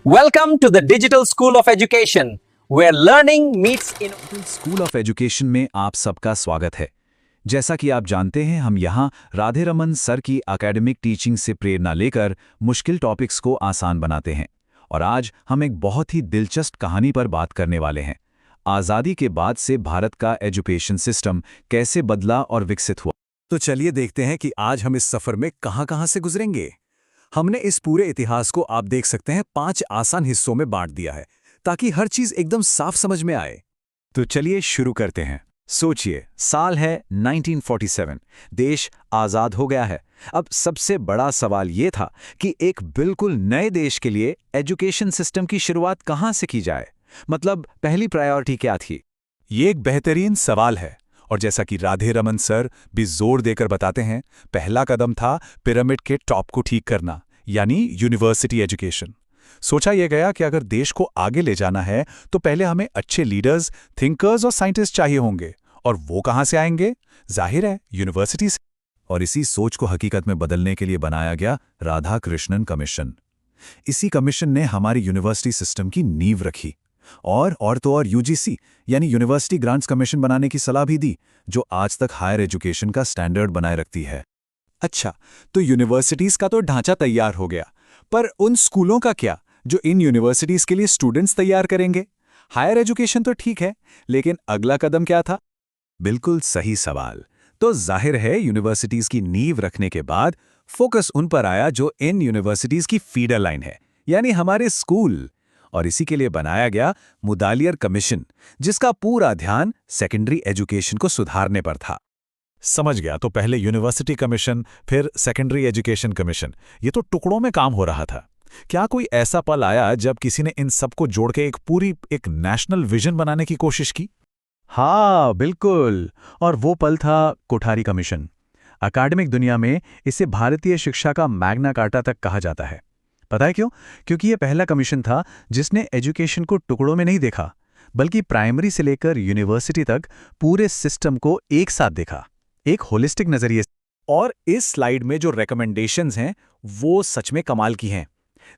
Welcome to the Digital School of Education, where learning meets innovation. School of education में आप सबका स्वागत है। जैसा कि आप जानते हैं, हम यहाँ राधे रमन सर की एकेडमिक टीचिंग से प्रेरणा लेकर मुश्किल टॉपिक्स को आसान बनाते हैं। और आज हम एक बहुत ही दिलचस्प कहानी पर बात करने वाले हैं। आज़ादी के बाद से भारत का एजुकेशन सिस्टम कैसे बदला और विकसित हुआ। तो चलिए देखते हैं कि आज हम इस सफर में कहां-कहां से गुजरेंगे। हमने इस पूरे इतिहास को आप देख सकते हैं 5 आसान हिस्सों में बांट दिया है, ताकि हर चीज एकदम साफ समझ में आए। तो चलिए शुरू करते हैं। सोचिए, साल है 1947, देश आज़ाद हो गया है। अब सबसे बड़ा सवाल ये था कि एक बिल्कुल नए देश के लिए एजुकेशन सिस्टम की शुरुआत कहाँ से की जाए। मतलब पहली प्रायोरिटी क्या थी? ये एक बेहतरीन सवाल है, और जैसा कि राधे रमन सर भी जोर देकर बताते हैं, पहला कदम था पिरामिड के टॉप को ठीक करना, यानी यूनिवर्सिटी एजुकेशन। सोचा यह गया कि अगर देश को आगे ले जाना है तो पहले हमें अच्छे लीडर्स, थिंकर्स और साइंटिस्ट चाहिए होंगे, और वो कहाँ से आएंगे? जाहिर है, यूनिवर्सिटी से। और इसी सोच को हकीकत में बदलने के लिए बनाया गया राधाकृष्णन कमीशन। इसी कमीशन ने हमारी यूनिवर्सिटी सिस्टम की नींव रखी और तो और यूजीसी यानी यूनिवर्सिटी ग्रांट्स कमीशन बनाने की सलाह भी दी, जो आज तक हायर एजुकेशन का स्टैंडर्ड बनाए रखती है। अच्छा, तो यूनिवर्सिटीज का तो ढांचा तैयार हो गया, पर उन स्कूलों का क्या जो इन यूनिवर्सिटीज के लिए स्टूडेंट्स तैयार करेंगे? हायर एजुकेशन तो ठीक है, लेकिन अगला कदम क्या था? बिल्कुल सही सवाल। तो जाहिर है, यूनिवर्सिटीज की नींव रखने के बाद फोकस उन पर आया जो इन यूनिवर्सिटीज की फीडर लाइन है, यानी हमारे स्कूल। और इसी के लिए बनाया गया मुदालियर कमीशन, जिसका पूरा ध्यान सेकेंडरी एजुकेशन को सुधारने पर था। समझ गया। तो पहले यूनिवर्सिटी कमीशन, फिर सेकेंडरी एजुकेशन कमीशन। ये तो टुकड़ों में काम हो रहा था। क्या कोई ऐसा पल आया जब किसी ने इन सबको जोड़ के एक नेशनल विजन बनाने की कोशिश की? हाँ, बिल्कुल। और वो पल था कोठारी कमीशन। अकादमिक दुनिया में इसे भारतीय शिक्षा का मैग्ना कार्टा तक कहा जाता है। पता है क्यों? क्योंकि ये पहला कमीशन था जिसने एजुकेशन को टुकड़ों में नहीं देखा, बल्कि प्राइमरी से लेकर यूनिवर्सिटी तक पूरे सिस्टम को एक साथ देखा, एक होलिस्टिक नजरिए। और इस स्लाइड में जो रिकमेंडेशंस हैं वो सच में कमाल की हैं।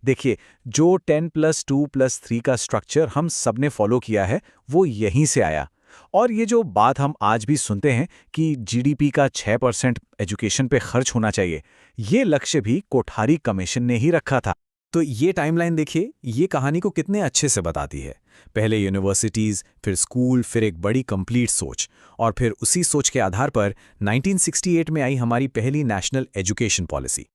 देखिए, जो 10+2+3 का स्ट्रक्चर हम सब ने फॉलो किया है वो यहीं से आया। और ये जो बात हम आज भी सुनते हैं कि जीडीपी का 6% एजुकेशन पे खर्च होना चाहिए, ये लक्ष्य भी कोठारी कमीशन ने ही रखा था। तो ये टाइमलाइन देखिए, ये कहानी को कितने अच्छे से बताती है। पहले यूनिवर्सिटीज़, फिर स्कूल, फिर एक बड़ी कंप्लीट सोच, और फिर उसी सोच के आधार पर 1968 में आई हमारी पहली नेशनल एजुकेशन पॉलिसी।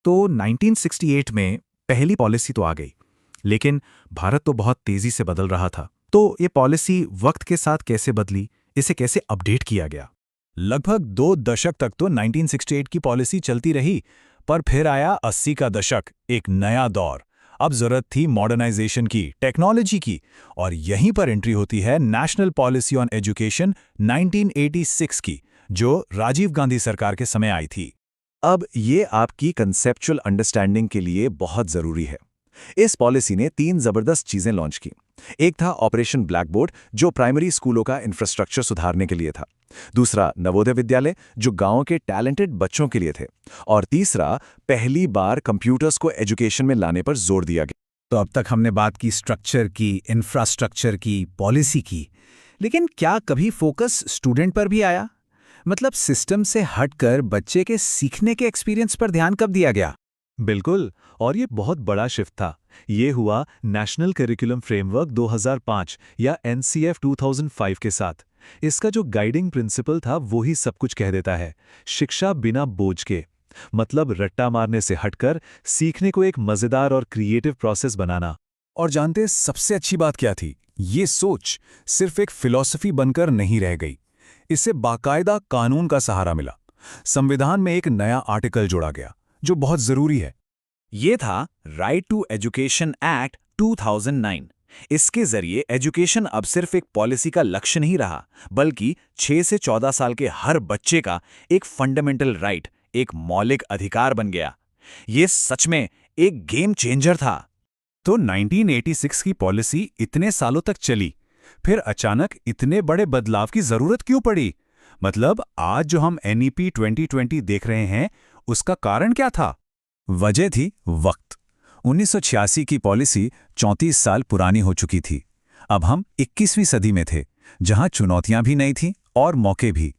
तो 1968 में पहली पॉलिसी तो आ गई, लेकिन भारत तो बहुत तेजी से बदल रहा था। तो ये पॉलिसी वक्त के साथ कैसे बदली, इसे कैसे अपडेट किया गया? लगभग 2 दशक तक तो 1968 की पॉलिसी चलती रही, पर फिर आया 80 का दशक, एक नया दौर। अब जरूरत थी मॉडर्नाइजेशन की, टेक्नोलॉजी की, और यहीं पर एंट्री होती है नेशनल पॉलिसी ऑन एजुकेशन 1986 की, जो राजीव गांधी सरकार के समय आई थी। अब ये आपकी कंसेप्चुअल अंडरस्टैंडिंग के लिए बहुत जरूरी है। इस पॉलिसी ने 3 जबरदस्त चीजें लॉन्च की। एक था ऑपरेशन ब्लैकबोर्ड, जो प्राइमरी स्कूलों का इंफ्रास्ट्रक्चर सुधारने के लिए था। दूसरा, नवोदय विद्यालय, जो गांवों के टैलेंटेड बच्चों के लिए थे। और तीसरा, पहली बार कंप्यूटर्स को एजुकेशन में लाने पर जोर दिया गया। तो अब तक हमने बात की स्ट्रक्चर की, इंफ्रास्ट्रक्चर की, पॉलिसी की, लेकिन क्या कभी फोकस स्टूडेंट पर भी आया? मतलब सिस्टम से हटकर बच्चे के सीखने के एक्सपीरियंस पर ध्यान कब दिया गया? बिल्कुल, और ये बहुत बड़ा शिफ्ट था। ये हुआ नेशनल करिकुलम फ्रेमवर्क 2005 या एनसीएफ 2005 के साथ। इसका जो गाइडिंग प्रिंसिपल था वो ही सब कुछ कह देता है। शिक्षा बिना बोझ के, मतलब रट्टा मारने से हटकर सीखने को एक मजेदार और क्रिएटिव प्रोसेस बनाना। और जानते सबसे अच्छी बात क्या थी? ये सोच सिर्फ एक फिलॉसफी बनकर नहीं रह गई, इससे बाकायदा कानून का सहारा मिला। संविधान में एक नया आर्टिकल जोड़ा गया जो बहुत जरूरी है। ये था राइट टू एजुकेशन एक्ट 2009। इसके जरिए एजुकेशन अब सिर्फ एक पॉलिसी का लक्ष्य नहीं रहा, बल्कि 6 से 14 साल के हर बच्चे का एक फंडामेंटल राइट, एक मौलिक अधिकार बन गया। ये सच में एक गेम चेंजर था। तो 1986 की पॉलिसी इतने सालों तक चली, फिर अचानक इतने बड़े बदलाव की जरूरत क्यों पड़ी? मतलब आज जो हम एनईपी 2020 देख रहे हैं, उसका कारण क्या था? वजह थी वक्त। 1986 की पॉलिसी 34 साल पुरानी हो चुकी थी। अब हम 21वीं सदी में थे, जहां चुनौतियां भी नहीं थीं और मौके भी।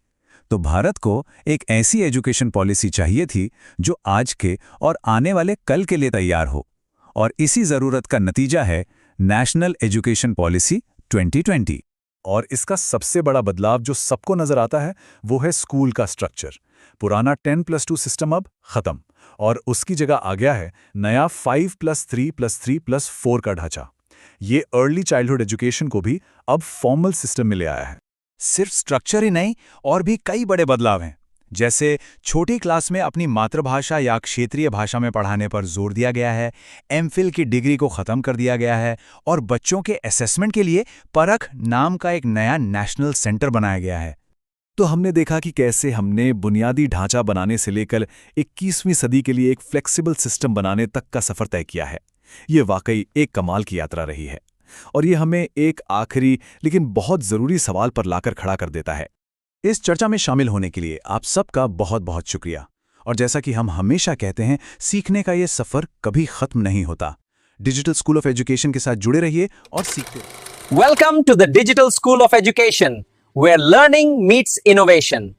तो भारत को एक ऐसी एजुकेशन पॉलिसी चाहिए थी जो आज के और आने वाले कल के लिए तैयार हो। और इसी ज़रूरत का नतीजा है नेशनल एजुकेशन पॉलिसी 2020। और इसका सबसे बड़ा बदलाव जो सबको नजर आता है वो है स्कूल का स्ट्रक्चर। पुराना 10+2 सिस्टम अब खत्म और उसकी जगह आ गया है नया 5+3+3+4 का ढांचा। ये अर्ली चाइल्डहुड एजुकेशन को भी अब फॉर्मल सिस्टम में ले आया है। सिर्फ स्ट्रक्चर ही नहीं, और भी कई बड़े बदलाव हैं, जैसे छोटी क्लास में अपनी मातृभाषा या क्षेत्रीय भाषा में पढ़ाने पर जोर दिया गया है, एमफिल की डिग्री को ख़त्म कर दिया गया है और बच्चों के असेसमेंट के लिए परख नाम का एक नया नेशनल सेंटर बनाया गया है। तो हमने देखा कि कैसे हमने बुनियादी ढांचा बनाने से लेकर 21वीं सदी के लिए एक फ्लेक्सिबल सिस्टम बनाने तक का सफ़र तय किया है। ये वाकई एक कमाल की यात्रा रही है और ये हमें एक आखिरी लेकिन बहुत ज़रूरी सवाल पर लाकर खड़ा कर देता है। इस चर्चा में शामिल होने के लिए आप सबका बहुत बहुत शुक्रिया। और जैसा कि हम हमेशा कहते हैं, सीखने का ये सफ़र कभी ख़त्म नहीं होता। डिजिटल स्कूल ऑफ एजुकेशन के साथ जुड़े रहिए और सीखते रहिए। Welcome to the Digital School of Education, where learning meets innovation.